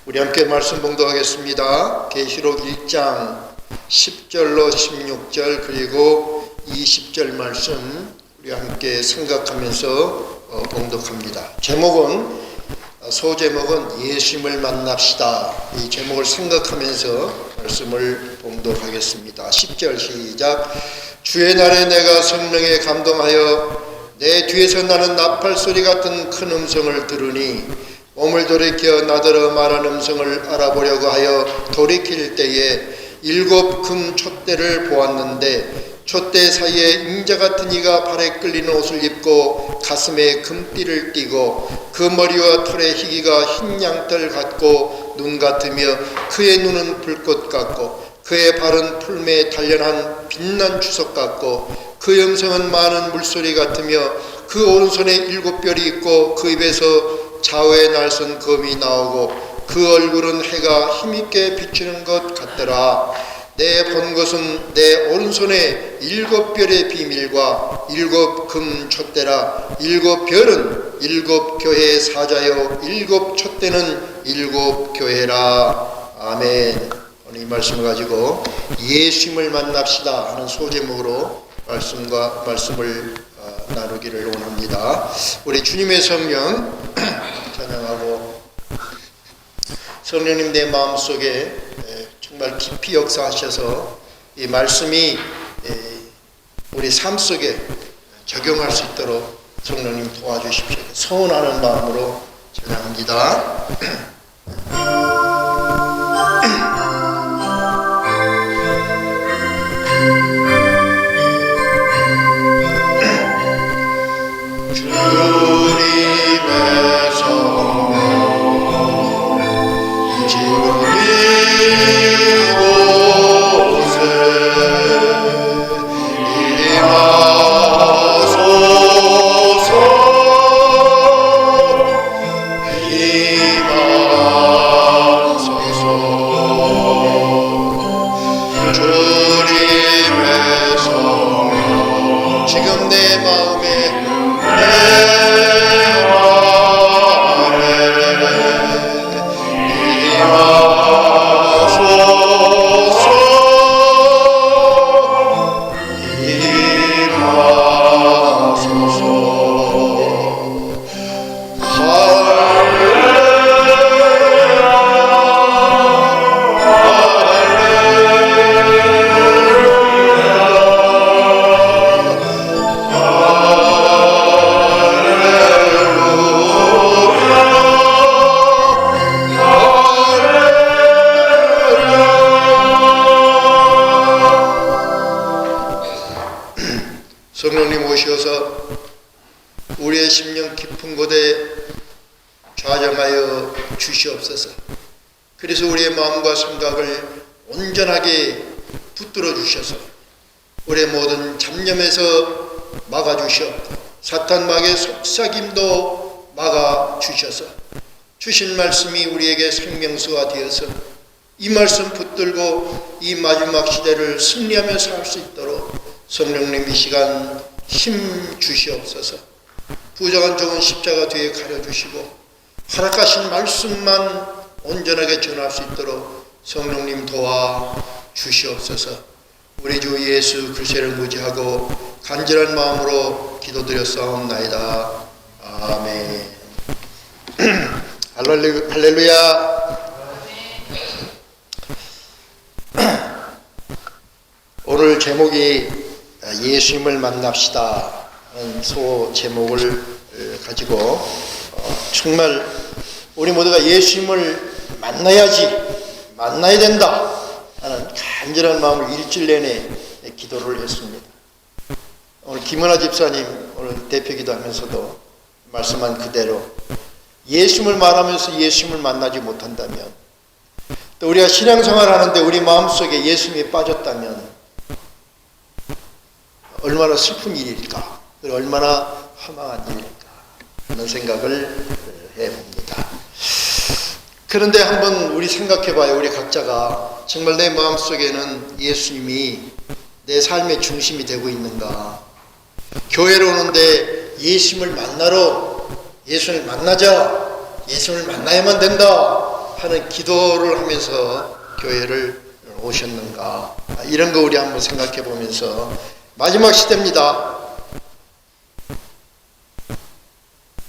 우리 함께 말씀 봉독하겠습니다. 계시록 1장 10절로 16절 그리고 20절 말씀 우리 함께 생각하면서 봉독합니다. 소제목은 예수님을 만납시다. 이 제목을 생각하면서 말씀을 봉독하겠습니다. 10절 시작. 주의 날에 내가 성령에 감동하여 내 뒤에서 나는 나팔 소리 같은 큰 음성을 들으니 몸을 돌이켜 나더러 말하는 음성을 알아보려고 하여 돌이킬 때에 7 금 촛대를 보았는데 촛대 사이에 임자 같은 이가 발에 끌리는 옷을 입고 가슴에 금띠를 띠고 그 머리와 털의 희기가 흰 양털 같고 눈 같으며 그의 눈은 불꽃 같고 그의 발은 풀매에 단련한 빛난 주석 같고 그 음성은 많은 물소리 같으며 그 오른손에 7별이 있고 그 입에서 좌우에 날선 검이 나오고 그 얼굴은 해가 힘있게 비추는 것 같더라. 내 본 것은 내 오른손에 7별의 비밀과 7 금 촛대라. 7별은 7 교회의 사자요 7 촛대는 7 교회라. 아멘. 오늘 이 말씀을 가지고 예수님을 만납시다 하는 소제목으로 말씀을 나누기를 원합니다. 우리 주님의 성령 찬양하고 성령님 내 마음속에 정말 깊이 역사하셔서 이 말씀이 우리 삶 속에 적용할 수 있도록 성령님 도와주십시오. 소원하는 마음으로 찬양합니다. 성령님 오셔서 우리의 심령 깊은 곳에 좌정하여 주시옵소서. 그래서 우리의 마음과 생각을 온전하게 붙들어 주셔서 우리의 모든 잡념에서 막아주시옵고 사탄 마귀의 속삭임도 막아주셔서 주신 말씀이 우리에게 생명수가 되어서 이 말씀 붙들고 이 마지막 시대를 승리하며 살 수 있도록 성령님 이 시간 힘 주시옵소서. 부정한 종은 십자가 뒤에 가려주시고 허락하신 말씀만 온전하게 전할 수 있도록 성령님 도와 주시옵소서. 우리 주 예수 그리스도를 의지하고 간절한 마음으로 기도드렸사옵나이다. 아멘. 할렐루야. 오늘 제목이 예수님을 만납시다 하는 소제목을 가지고 정말 우리 모두가 예수님을 만나야 된다 하는 간절한 마음을 일주일 내내 기도를 했습니다. 오늘 김은하 집사님 오늘 대표기도 하면서도 말씀한 그대로 예수님을 말하면서 예수님을 만나지 못한다면 또 우리가 신앙생활 하는데 우리 마음속에 예수님이 빠졌다면 얼마나 슬픈 일일까, 얼마나 허망한 일일까 하는 생각을 해봅니다. 그런데 한번 우리 생각해봐요. 우리 각자가 정말 내 마음속에는 예수님이 내 삶의 중심이 되고 있는가. 교회로 오는데 예수님을 만나자, 예수님을 만나야만 된다 하는 기도를 하면서 교회를 오셨는가, 이런 거 우리 한번 생각해 보면서, 마지막 시대입니다.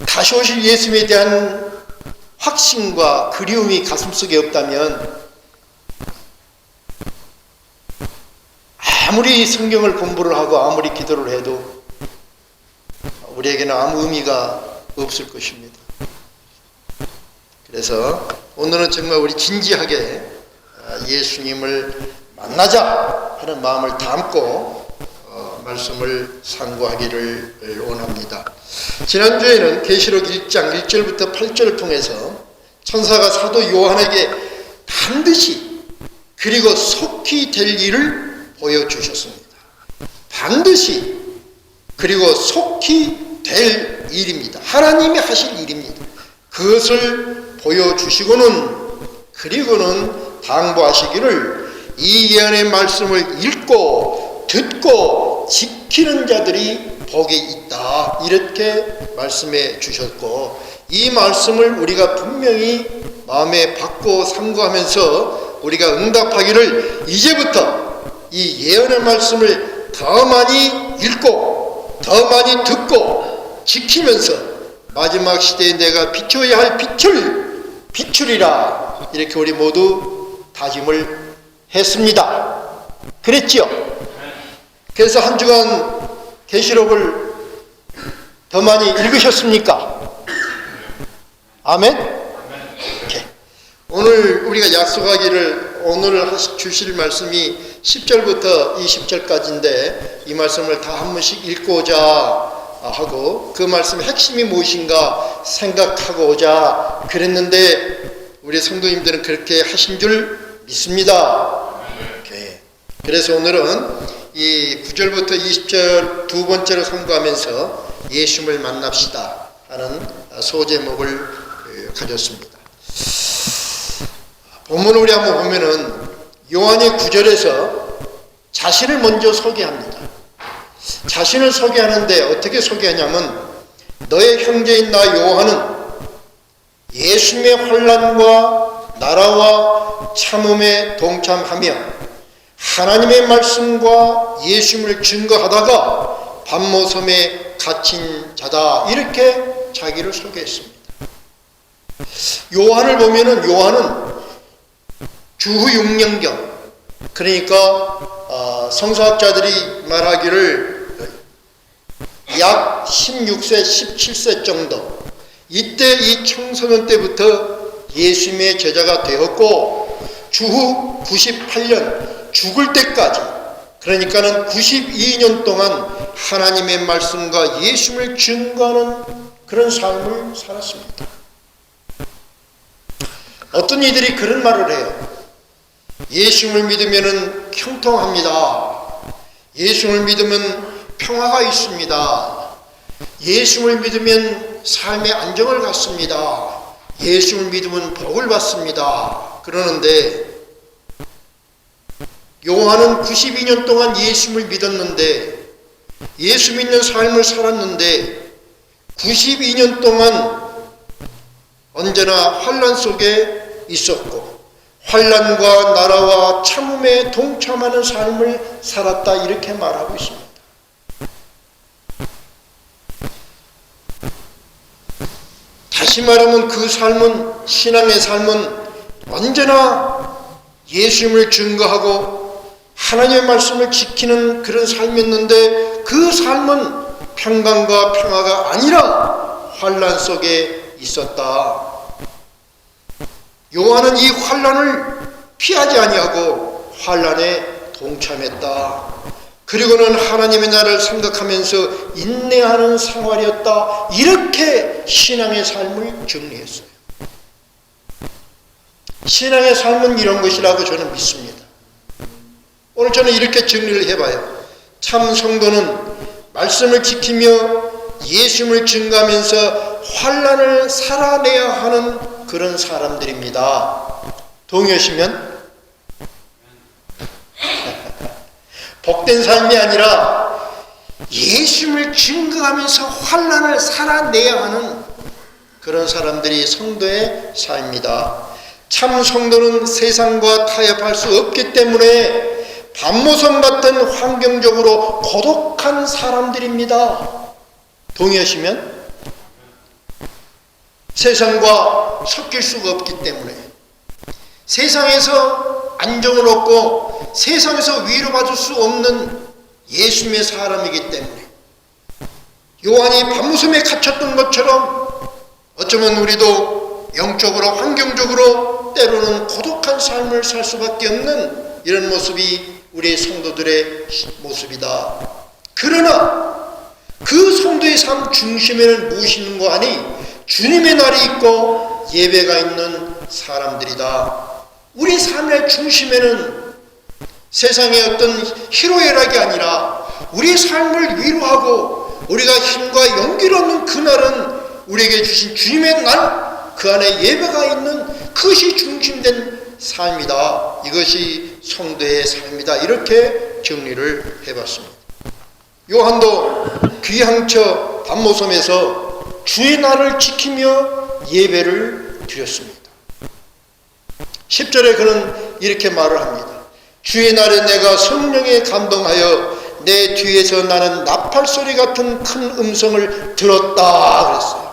다시 오실 예수님에 대한 확신과 그리움이 가슴속에 없다면 아무리 성경을 공부를 하고 아무리 기도를 해도 우리에게는 아무 의미가 없을 것입니다. 그래서 오늘은 정말 우리 진지하게 예수님을 만나자 하는 마음을 담고 말씀을 상고하기를 원합니다. 지난주에는 계시록 1장 1절부터 8절을 통해서 천사가 사도 요한에게 반드시 그리고 속히 될 일을 보여주셨습니다. 반드시 그리고 속히 될 일입니다. 하나님이 하실 일입니다. 그것을 보여주시고는, 그리고는 당부하시기를 이 예언의 말씀을 읽고 듣고 지키는 자들이 복이 있다, 이렇게 말씀해 주셨고, 이 말씀을 우리가 분명히 마음에 받고 상고하면서 우리가 응답하기를, 이제부터 이 예언의 말씀을 더 많이 읽고 더 많이 듣고 지키면서 마지막 시대에 내가 비춰야 할 빛을 비추리라, 이렇게 우리 모두 다짐을 했습니다. 그랬지요? 그래서 한 주간 계시록을 더 많이 읽으셨습니까? 아멘? 오케이. 오늘 우리가 약속하기를, 오늘 주실 말씀이 10절부터 20절까지인데 이 말씀을 다 한 번씩 읽고자 하고 그 말씀의 핵심이 무엇인가 생각하고자 그랬는데 우리 성도님들은 그렇게 하신 줄 믿습니다. 오케이. 그래서 오늘은 이 9절부터 20절 두 번째로 상고하면서 예수님을 만납시다 하는 소제목을 가졌습니다. 본문을 우리 한번 보면은 요한이 9절에서 자신을 먼저 소개합니다. 자신을 소개하는데 어떻게 소개하냐면, 너의 형제인 나 요한은 예수님의 환난과 나라와 참음에 동참하며 하나님의 말씀과 예수님을 증거하다가 반모섬에 갇힌 자다, 이렇게 자기를 소개했습니다. 요한을 보면은 요한은 주후 6년경, 그러니까 성서학자들이 말하기를 약 16세, 17세 정도, 이때 이 청소년 때부터 예수님의 제자가 되었고 주후 98년 죽을 때까지, 그러니까는 92년 동안 하나님의 말씀과 예수님을 증거하는 그런 삶을 살았습니다. 어떤 이들이 그런 말을 해요. 예수님을 믿으면 형통합니다. 예수님을 믿으면 평화가 있습니다. 예수님을 믿으면 삶의 안정을 갖습니다. 예수님을 믿으면 복을 받습니다. 그러는데 요한은 92년 동안 예수님을 믿었는데, 예수 믿는 삶을 살았는데 92년 동안 언제나 환난 속에 있었고 환난과 나라와 참음에 동참하는 삶을 살았다, 이렇게 말하고 있습니다. 다시 말하면 그 삶은, 신앙의 삶은 언제나 예수님을 증거하고 하나님의 말씀을 지키는 그런 삶이었는데, 그 삶은 평강과 평화가 아니라 환난 속에 있었다. 요한은 이 환난을 피하지 아니하고 환난에 동참했다. 그리고는 하나님의 나라를 생각하면서 인내하는 생활이었다. 이렇게 신앙의 삶을 정리했어요. 신앙의 삶은 이런 것이라고 저는 믿습니다. 오늘 저는 이렇게 정리를 해봐요. 참 성도는 말씀을 지키며 예수님을 증거하면서 환난을 살아내야 하는 그런 사람들입니다. 동의하시면? 복된 삶이 아니라 예수님을 증거하면서 환난을 살아내야 하는 그런 사람들이 성도의 삶입니다. 참 성도는 세상과 타협할 수 없기 때문에 밤모섬 같은 환경적으로 고독한 사람들입니다. 동의하시면? 세상과 섞일 수가 없기 때문에, 세상에서 안정을 얻고 세상에서 위로받을 수 없는 예수님의 사람이기 때문에, 요한이 밤모섬에 갇혔던 것처럼 어쩌면 우리도 영적으로 환경적으로 때로는 고독한 삶을 살 수밖에 없는 이런 모습이 우리의 성도들의 모습이다. 그러나 그 성도의 삶 중심에는 무엇이 있는 거 아니? 주님의 날이 있고 예배가 있는 사람들이다. 우리 삶의 중심에는 세상의 어떤 희로애락이 아니라 우리의 삶을 위로하고 우리가 힘과 용기를 얻는 그날은 우리에게 주신 주님의 날, 그 안에 예배가 있는 그것이 중심된 삶이다. 이것이 성도의 삶이다. 이렇게 정리를 해봤습니다. 요한도 귀향처 밤모섬에서 주의 날을 지키며 예배를 드렸습니다. 10절에 그는 이렇게 말을 합니다. 주의 날에 내가 성령에 감동하여 내 뒤에서 나는 나팔소리 같은 큰 음성을 들었다 그랬어요.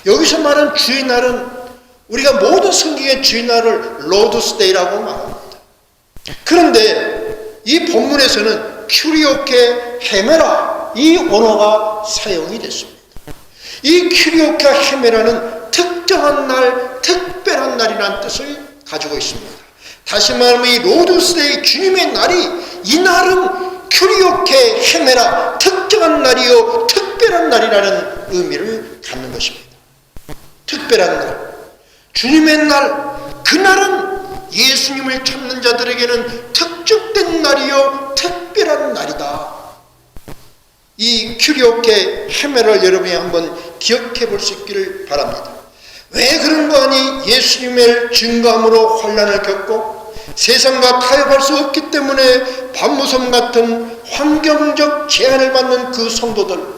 여기서 말하는 주의 날은 우리가 모든 성경의 주의 날을 로드스데이라고 말합니다. 그런데 이 본문에서는 큐리오케 헤메라, 이 언어가 사용이 됐습니다. 이 큐리오케 헤메라는 특정한 날, 특별한 날이라는 뜻을 가지고 있습니다. 다시 말하면 이 로드스데이, 주님의 날이, 이 날은 큐리오케 헤메라, 특정한 날이요 특별한 날이라는 의미를 갖는 것입니다. 특별한 날, 주님의 날, 그날은 예수님을 찾는 자들에게는 특정된 날이요 특별한 날이다. 이 큐리오케 헤메라를 여러분이 한번 기억해 볼 수 있기를 바랍니다. 왜 그런 거 아니? 예수님을 증거함으로 환난을 겪고 세상과 타협할 수 없기 때문에 밤모섬 같은 환경적 제한을 받는 그 성도들,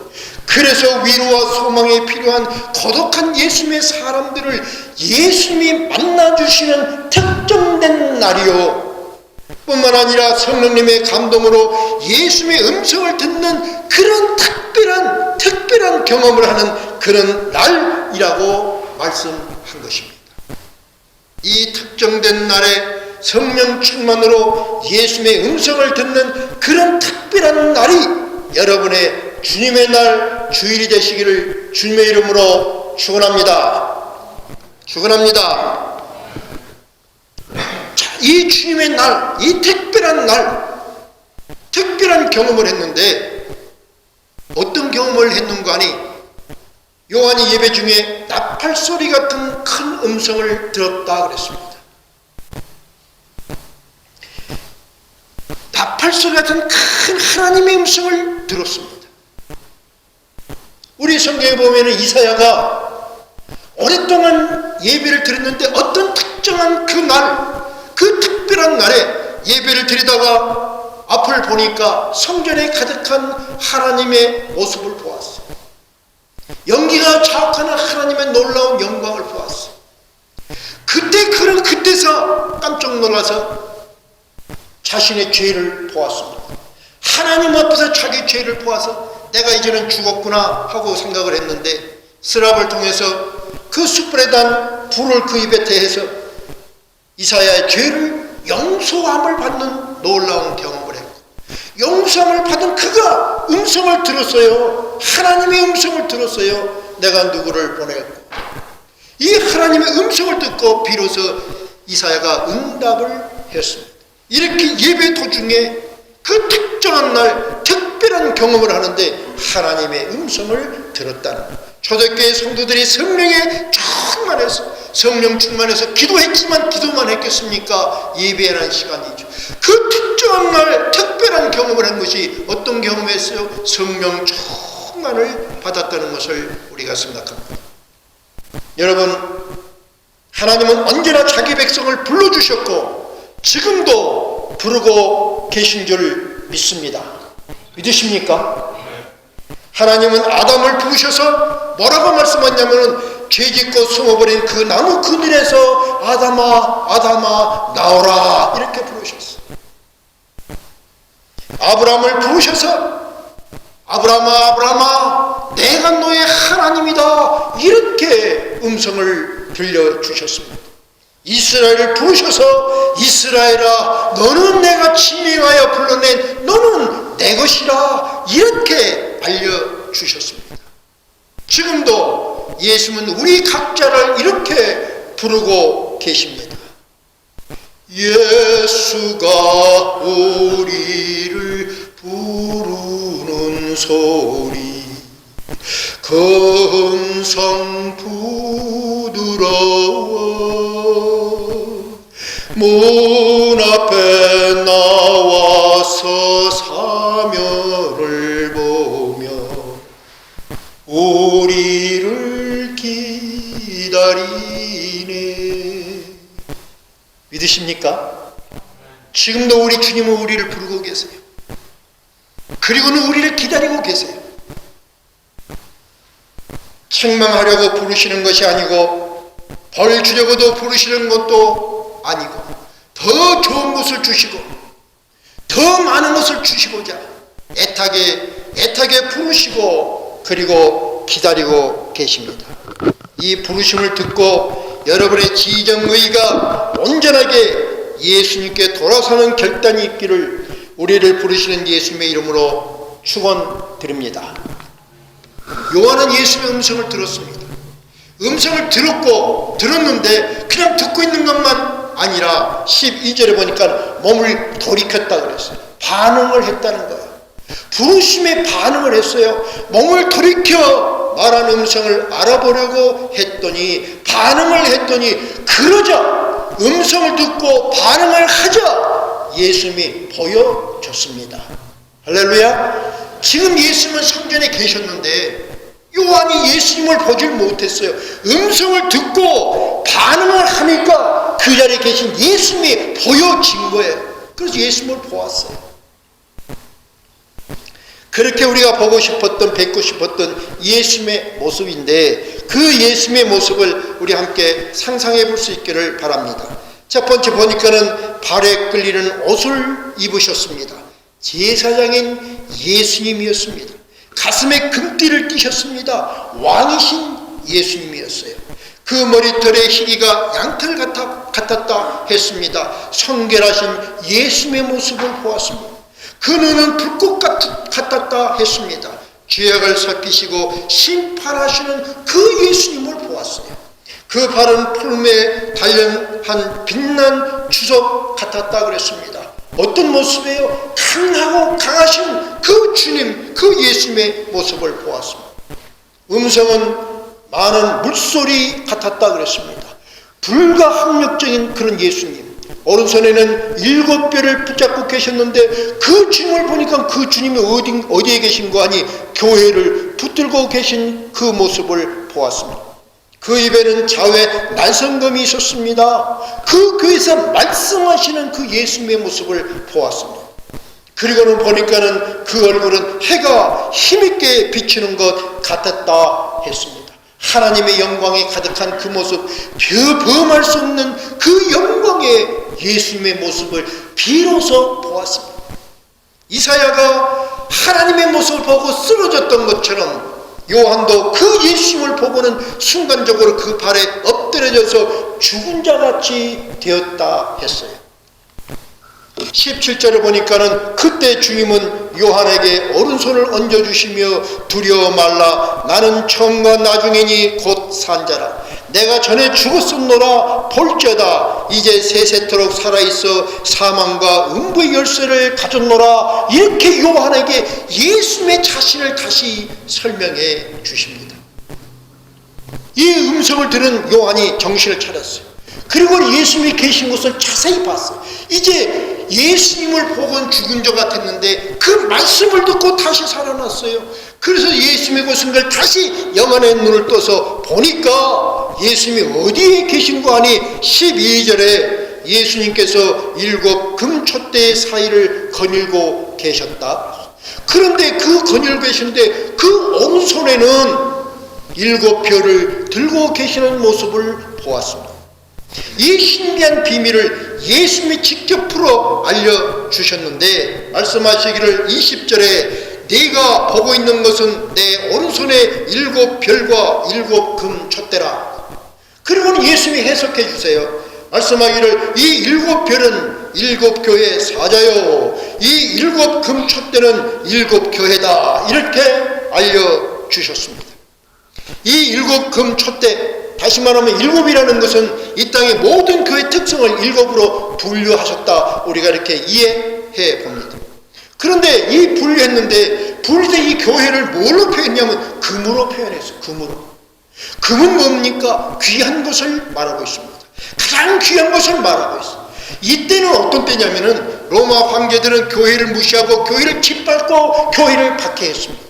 그래서 위로와 소망이 필요한 고독한 예수님의 사람들을 예수님이 만나주시는 특정된 날이요, 뿐만 아니라 성령님의 감동으로 예수님의 음성을 듣는 그런 특별한 경험을 하는 그런 날이라고 말씀한 것입니다. 이 특정된 날에 성령 충만으로 예수님의 음성을 듣는 그런 특별한 날이 여러분의 주님의 날 주일이 되시기를 주님의 이름으로 축원합니다. 축원합니다. 자, 이 주님의 날, 이 특별한 날, 특별한 경험을 했는데 어떤 경험을 했는가 하니, 요한이 예배 중에 나팔소리 같은 큰 음성을 들었다 그랬습니다. 나팔소리 같은 큰 하나님의 음성을 들었습니다. 우리 성경에 보면 이사야가 오랫동안 예배를 드렸는데 어떤 특정한 그 날, 그 특별한 날에 예배를 드리다가 앞을 보니까 성전에 가득한 하나님의 모습을 보았어요. 연기가 자욱하는 하나님의 놀라운 영광을 보았어요. 그때서 깜짝 놀라서 자신의 죄를 보았습니다. 하나님 앞에서 자기 죄를 보아서 내가 이제는 죽었구나 하고 생각을 했는데, 스랍을 통해서 그 숯불에 단 불을 그 입에 대해서 이사야의 죄를 용서함을 받는 놀라운 경험을 했고, 용서함을 받은 그가 음성을 들었어요. 하나님의 음성을 들었어요. 내가 누구를 보낼까? 이 하나님의 음성을 듣고 비로소 이사야가 응답을 했습니다. 이렇게 예배 도중에 그 특정한 날 특별한 경험을 하는데 하나님의 음성을 들었다는 것. 초대교회 성도들이 성령에 충만해서, 성령 충만해서 기도했지만 기도만 했겠습니까? 예배하는 시간이죠. 그 특정한 날 특별한 경험을 한 것이 어떤 경험이었어요? 성령 충만을 받았다는 것을 우리가 생각합니다. 여러분, 하나님은 언제나 자기 백성을 불러주셨고 지금도 부르고 계신 줄 믿습니다. 믿으십니까? 하나님은 아담을 부르셔서 뭐라고 말씀하냐면 죄짓고 숨어버린 그 나무 그늘에서 아담아 아담아 나오라 이렇게 부르셨어요. 아브라함을 부르셔서 아브라함아 아브라함아 내가 너의 하나님이다 이렇게 음성을 들려주셨습니다. 이스라엘을 부르셔서 이스라엘아 너는 내가 지명하여 불러낸 너는 내 것이라 이렇게 알려주셨습니다. 지금도 예수님은 우리 각자를 이렇게 부르고 계십니다. 예수가 우리를 부르는 소리 건성 부드러워 문 앞에 나와서 사면을 보며 우리를 기다리네. 믿으십니까? 지금도 우리 주님은 우리를 부르고 계세요. 그리고는 우리를 기다리고 계세요. 책망하려고 부르시는 것이 아니고 벌 주려고도 부르시는 것도 아니고 더 좋은 것을 주시고 더 많은 것을 주시고자 애타게 부르시고 그리고 기다리고 계십니다. 이 부르심을 듣고 여러분의 지정의가 온전하게 예수님께 돌아서는 결단이 있기를 우리를 부르시는 예수님의 이름으로 축원드립니다. 요한은 예수님의 음성을 들었습니다. 음성을 들었는데 그냥 듣고 있는 것만 아니라 12절에 보니까 몸을 돌이켰다 그랬어요. 반응을 했다는 거예요. 부르심에 반응을 했어요. 몸을 돌이켜 말한 음성을 알아보려고 했더니 반응을 했더니 그러자 음성을 듣고 반응을 하자 예수님이 보여줬습니다. 할렐루야. 지금 예수님은 성전에 계셨는데 요한이 예수님을 보질 못했어요. 음성을 듣고 반응을 하니까 그 자리에 계신 예수님이 보여진 거예요. 그래서 예수님을 보았어요. 그렇게 우리가 보고 싶었던 뵙고 싶었던 예수님의 모습인데 그 예수님의 모습을 우리 함께 상상해 볼 수 있기를 바랍니다. 첫 번째 보니까는 발에 끌리는 옷을 입으셨습니다. 제사장인 예수님이었습니다. 가슴에 금띠를 띠셨습니다. 왕이신 예수님이었어요. 그 머리털의 희기가 양털 같았다 했습니다. 성결하신 예수님의 모습을 보았습니다. 그 눈은 불꽃 같았다 했습니다. 죄악을 살피시고 심판하시는 그 예수님을 보았어요. 그 발은 푸름에 단련한 빛난 주석 같았다 그랬습니다. 어떤 모습이에요? 강하고 강하신 그 주님, 그 예수님의 모습을 보았습니다. 음성은 많은 물소리 같았다 그랬습니다. 불가항력적인 그런 예수님. 오른손에는 7뼈를 붙잡고 계셨는데 그 주님을 보니까 그 주님이 어디에 계신 거 아니 교회를 붙들고 계신 그 모습을 보았습니다. 그 입에는 좌우에 난성검이 있었습니다. 그 교회에서 말씀하시는 그 예수님의 모습을 보았습니다. 그리고는 보니까는 그 얼굴은 해가 힘있게 비치는 것 같았다 했습니다. 하나님의 영광이 가득한 그 모습, 범할 수 없는 그 영광의 예수님의 모습을 비로소 보았습니다. 이사야가 하나님의 모습을 보고 쓰러졌던 것처럼 요한도 그 예수님을 보고는 순간적으로 그 발에 엎드려져서 죽은 자같이 되었다 했어요. 17절을 보니까는 그때 주님은 요한에게 오른손을 얹어주시며 두려워 말라 나는 처음과 나중이니 곧 산자라 내가 전에 죽었음노라 볼지어다 이제 세세토록 살아있어 사망과 음부의 열쇠를 가졌노라 이렇게 요한에게 예수님의 자신을 다시 설명해 주십니다. 이 음성을 들은 요한이 정신을 차렸어요. 그리고 예수님이 계신 곳을 자세히 봤어요. 이제 예수님을 보고는 죽은 자 같았는데 그 말씀을 듣고 다시 살아났어요. 그래서 예수님의 곳인 걸 다시 영안의 눈을 떠서 보니까 예수님이 어디에 계신 거 아니 12절에 예수님께서 7 금촛대 사이를 거닐고 계셨다. 그런데 그 거닐고 계신데 그 오른손에는 일곱 별을 들고 계시는 모습을 보았습니다. 이 신비한 비밀을 예수님이 직접 풀어 알려주셨는데 말씀하시기를 20절에 네가 보고 있는 것은 내 오른손에 일곱 별과 일곱 금 촛대라. 그리고는 예수님이 해석해 주세요. 말씀하기를 이 일곱 별은 일곱 교회 사자요, 이 일곱 금 촛대는 일곱 교회다. 이렇게 알려주셨습니다. 이 일곱 금 촛대, 다시 말하면 일곱이라는 것은 이 땅의 모든 교회 특성을 일곱으로 분류하셨다. 우리가 이렇게 이해해 봅니다. 그런데 이 분류했는데 분류된 이 교회를 뭘로 표현했냐면 금으로 표현했어요. 금은 뭡니까? 귀한 것을 말하고 있습니다. 가장 귀한 것을 말하고 있어요. 이때는 어떤 때냐면은 로마 황제들은 교회를 무시하고 교회를 짓밟고 교회를 박해했습니다.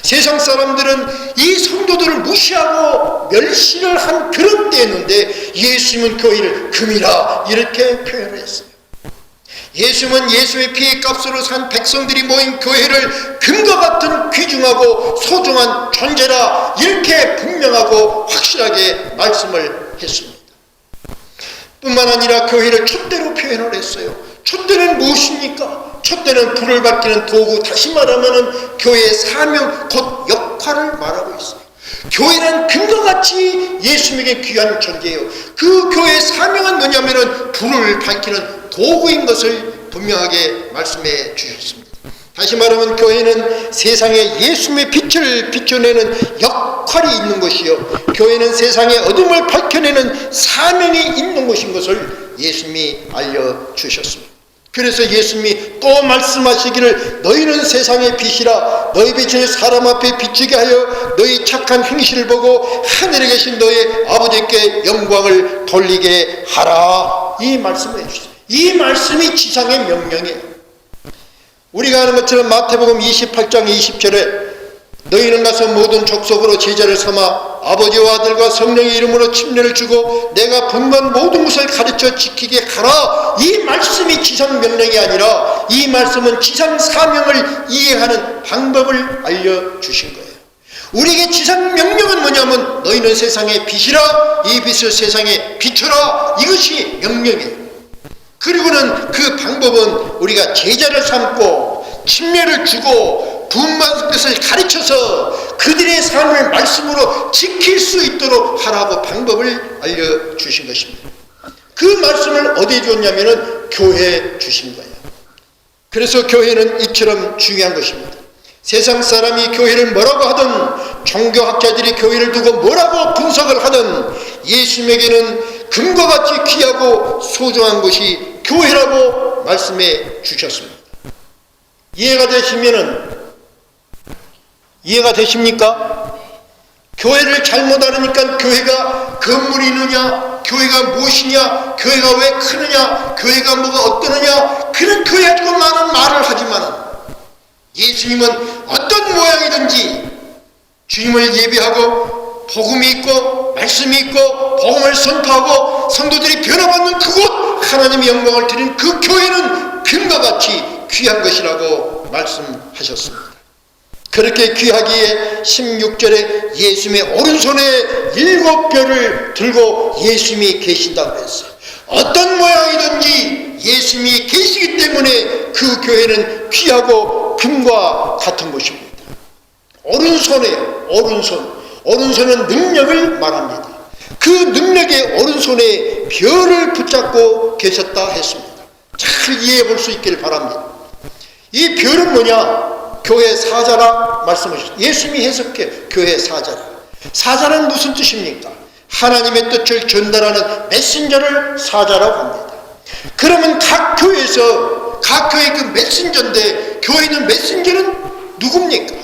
세상 사람들은 이 성도들을 무시하고 멸시를 한 그런 때였는데 예수님은 교회를 금이라 이렇게 표현을 했어요. 예수님은 예수의 피의 값으로 산 백성들이 모인 교회를 금과 같은 귀중하고 소중한 존재라 이렇게 분명하고 확실하게 말씀을 했습니다. 뿐만 아니라 교회를 촛대로 표현을 했어요. 촛대는 무엇입니까? 촛대는 불을 밝히는 도구, 다시 말하면 교회의 사명, 곧 역할을 말하고 있어요. 교회는 금과 같이 예수님에게 귀한 존재예요. 그 교회의 사명은 뭐냐면은 불을 밝히는 도구인 것을 분명하게 말씀해 주셨습니다. 다시 말하면 교회는 세상에 예수님의 빛을 비춰내는 역할이 있는 것이요, 교회는 세상의 어둠을 밝혀내는 사명이 있는 것인 것을 예수님이 알려주셨습니다. 그래서 예수님이 또 말씀하시기를 너희는 세상의 빛이라 너희 빛을 사람 앞에 비추게 하여 너희 착한 행실을 보고 하늘에 계신 너희 아버지께 영광을 돌리게 하라. 이 말씀을 해주세요. 이 말씀이 지상의 명령이에요. 우리가 아는 것처럼 마태복음 28장 20절에 너희는 가서 모든 족속으로 제자를 삼아 아버지와 아들과 성령의 이름으로 침례를 주고 내가 분반 모든 것을 가르쳐 지키게 하라. 이 말씀이 지상 명령이 아니라 이 말씀은 지상 사명을 이해하는 방법을 알려주신 거예요. 우리에게 지상 명령은 뭐냐면 너희는 세상의 빛이라, 이 빛을 세상에 비춰라. 이것이 명령이에요. 그리고는 그 방법은 우리가 제자를 삼고 침례를 주고 분반 것을 가르쳐서 그들의 삶을 말씀으로 지킬 수 있도록 하라고 방법을 알려주신 것입니다. 그 말씀을 어디에 줬냐면은 교회에 주신 거예요. 그래서 교회는 이처럼 중요한 것입니다. 세상 사람이 교회를 뭐라고 하든, 종교학자들이 교회를 두고 뭐라고 분석을 하든 예수님에게는 금과 같이 귀하고 소중한 것이 교회라고 말씀해 주셨습니다. 이해가 되십니까? 교회를 잘못 알으니까 교회가 건물이 있느냐, 교회가 무엇이냐, 교회가 왜 크느냐, 교회가 뭐가 어떠느냐, 그런 교회 가지고 많은 말을 하지만 예수님은 어떤 모양이든지 주님을 예배하고 복음이 있고 말씀이 있고 복음을 선포하고 성도들이 변화받는 그곳, 하나님의 영광을 드리는 그 교회는 금과 같이 귀한 것이라고 말씀하셨습니다. 그렇게 귀하기에 16절에 예수님의 오른손에 일곱 별을 들고 예수님이 계신다고 했어요. 어떤 모양이든지 예수님이 계시기 때문에 그 교회는 귀하고 금과 같은 것입니다. 오른손에요. 오른손은 능력을 말합니다. 그 능력의 오른손에 별을 붙잡고 계셨다 했습니다. 잘 이해해 볼 수 있기를 바랍니다. 이 별은 뭐냐? 교회 사자라 말씀하셨어요. 예수님이 해석해 교회 사자라. 사자는 무슨 뜻입니까? 하나님의 뜻을 전달하는 메신저를 사자라고 합니다. 그러면 각 교회의 그 메신저인데 교회는 메신저는 누굽니까?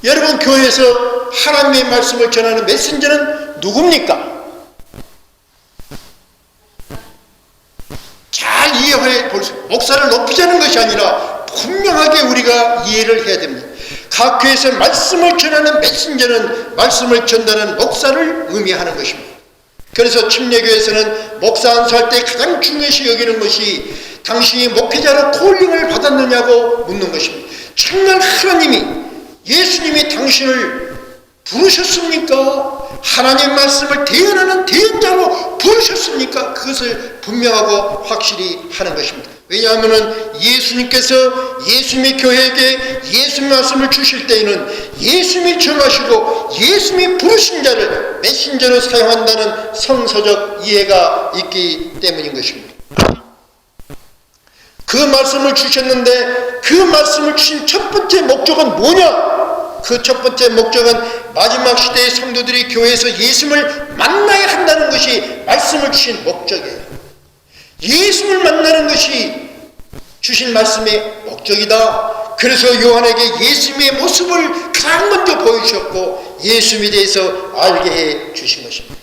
여러분, 교회에서 하나님의 말씀을 전하는 메신저는 누굽니까? 잘 이해해 볼 수, 목사를 높이자는 것이 아니라 분명하게 우리가 이해를 해야 됩니다. 각 교회에서 말씀을 전하는 메신저는 말씀을 전달하는 목사를 의미하는 것입니다. 그래서 침례교회에서는 목사 안수할 때 가장 중요시 여기는 것이 당신이 목회자로 콜링을 받았느냐고 묻는 것입니다. 정말 하나님이, 예수님이 당신을 부르셨습니까? 하나님의 말씀을 대언하는 대언자로 부르셨습니까? 그것을 분명하고 확실히 하는 것입니다. 왜냐하면 예수님께서 예수님의 교회에게 예수님의 말씀을 주실 때에는 예수님이 정하시고 예수님이 부르신 자를 메신저로 사용한다는 성서적 이해가 있기 때문인 것입니다. 그 말씀을 주셨는데 그 말씀을 주신 첫 번째 목적은 뭐냐? 그 첫 번째 목적은 마지막 시대의 성도들이 교회에서 예수님을 만나야 한다는 것이 말씀을 주신 목적이에요. 예수님을 만나는 것이 주신 말씀의 목적이다. 그래서 요한에게 예수님의 모습을 가장 먼저 보여주셨고 예수님에 대해서 알게 해 주신 것입니다.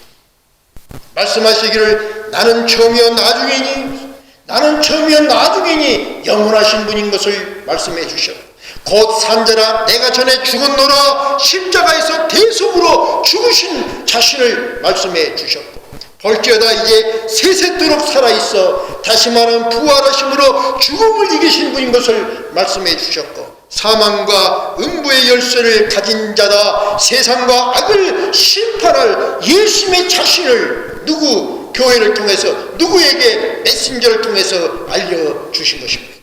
말씀하시기를 나는 처음이요 나중이니 나는 처음이요 나중이니 영원하신 분인 것을 말씀해 주셨고 곧 산자라 내가 전에 죽었노라 십자가에서 대속으로 죽으신 자신을 말씀해 주셨고 볼지어다 이제 세세토록 살아있어 다시 말하면 부활하심으로 죽음을 이기신 분인 것을 말씀해 주셨고 사망과 음부의 열쇠를 가진 자다 세상과 악을 심판할 예수님의 자신을 누구 교회를 통해서 누구에게 메신저를 통해서 알려주신 것입니다.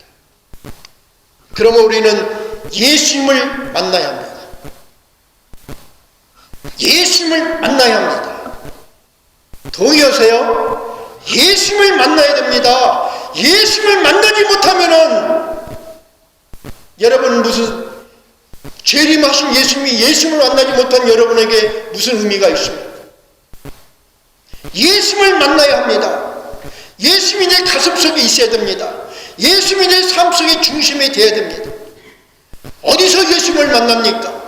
그러면 우리는 예수님을 만나야 합니다. 예수님을 만나야 합니다. 동의하세요? 예수님을 만나야 됩니다. 예수님을 만나지 못하면은 여러분 무슨 재림하신 예수님을 만나지 못한 여러분에게 무슨 의미가 있습니까? 예수님을 만나야 합니다. 예수님이 내 가슴속에 있어야 됩니다. 예수님이 내 삶 속의 중심이 되어야 됩니다. 어디서 예수님을 만납니까?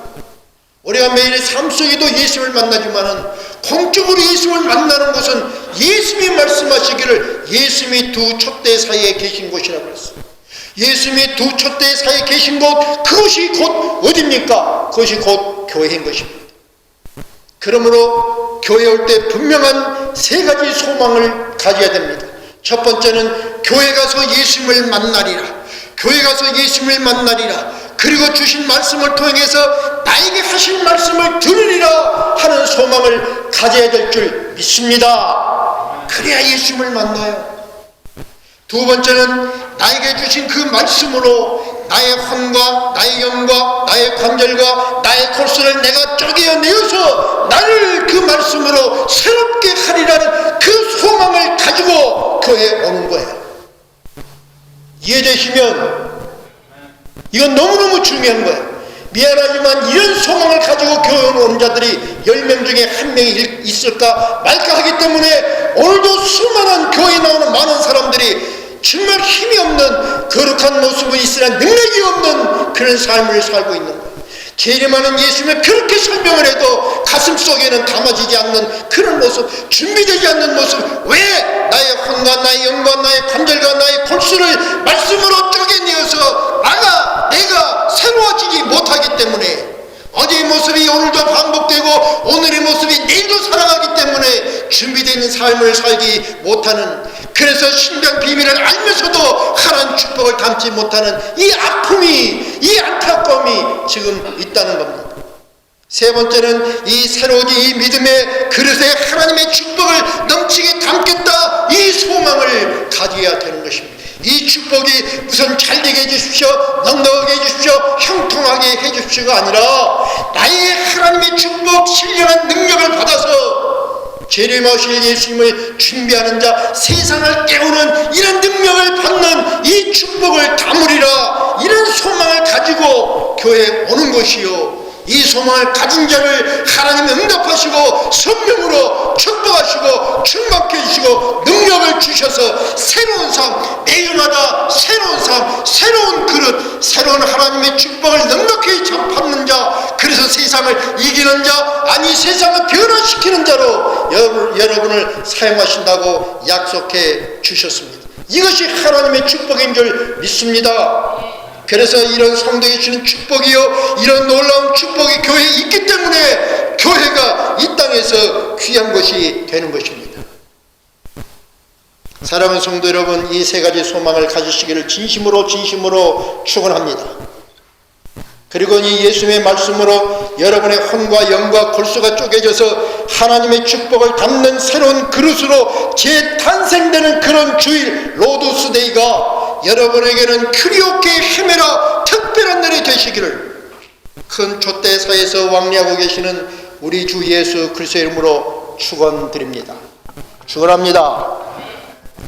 우리가 매일의 삶 속에도 예수님을 만나지만은 공적으로 예수님을 만나는 것은 예수님이 말씀하시기를 예수님이 두 촛대 사이에 계신 곳이라고 했어요. 예수님이 두 촛대 사이에 계신 곳 그것이 곧 어디입니까? 그것이 곧 교회인 것입니다. 그러므로 교회 올 때 분명한 세 가지 소망을 가져야 됩니다. 첫 번째는 교회 가서 예수님을 만나리라. 교회 가서 예수님을 만나리라. 그리고 주신 말씀을 통해서 나에게 하신 말씀을 들으리라 하는 소망을 가져야 될 줄 믿습니다. 그래야 예수님을 만나요. 두 번째는 나에게 주신 그 말씀으로 나의 혼과 나의 영과 나의 관절과 나의 골수를 내가 쪼개어내어서 나를 그 말씀으로 새롭게 하리라는 그 소망을 가지고 교회에 오는 거예요. 이해되시면 이건 너무너무 중요한 거예요. 미안하지만 이런 소망을 가지고 교회에 오는 자들이 10명 중에 1명이 있을까 말까 하기 때문에 오늘도 수많은 교회에 나오는 많은 사람들이 정말 힘이 없는 거룩한 모습은 있으나 능력이 없는 그런 삶을 살고 있는 거예요. 재림하는 예수님을 그렇게 설명을 해도 가슴속에는 담아지지 않는 그런 모습, 준비되지 않는 모습. 왜? 나의 혼과 나의 영과 나의 관절과 나의 골수를 말씀으로 쪼개내어서 내가 새로워지지 못하기 때문에 어제의 모습이 오늘도 반복되고 오늘의 모습이 내일도 살아가기 때문에 준비되어 있는 삶을 살지 못하는, 그래서 신병 비밀을 알면서도 하나님 축복을 담지 못하는 이 아픔이, 이 안타까움이 지금 있다는 겁니다. 세 번째는 이 새로워진 이 믿음의 그릇에 하나님의 축복을 넘치게 담겠다, 이 소망을 가져야 되는 것입니다. 이 축복이 우선 잘되게 해주십시오, 넉넉하게 해주십시오, 형통하게 해주십시오가 아니라 나의 하나님의 축복, 신령한 능력을 받아서 재림하실 예수님을 준비하는 자, 세상을 깨우는 이런 능력을 받는 이 축복을 담으리라, 이런 소망을 가지고 교회에 오는 것이요, 이 소망을 가진 자를 하나님이 응답하시고 성령으로 축복하시고 충만케 해주시고 능력을 주셔서 새로운 삶, 매일마다 새로운 삶, 새로운 그릇, 새로운 하나님의 축복을 넉넉히 받는 자, 그래서 세상을 이기는 자, 아니 세상을 변화시키는 자로 여러분을 사용하신다고 약속해 주셨습니다. 이것이 하나님의 축복인 줄 믿습니다. 그래서 이런 성도에게 주는 축복이요, 이런 놀라운 축복이 교회에 있기 때문에 교회가 이 땅에서 귀한 것이 되는 것입니다. 사랑하는 성도 여러분, 이 세 가지 소망을 가지시기를 진심으로 축원합니다. 그리고 이 예수님의 말씀으로 여러분의 혼과 영과 골수가 쪼개져서 하나님의 축복을 담는 새로운 그릇으로 재탄생되는 그런 주일 로두스데이가 여러분에게는 큐리오케 헤메라 특별한 날이 되시기를 큰 촛대사에서 왕래하고 계시는 우리 주 예수 그리스도의 이름으로 축원드립니다. 축원합니다.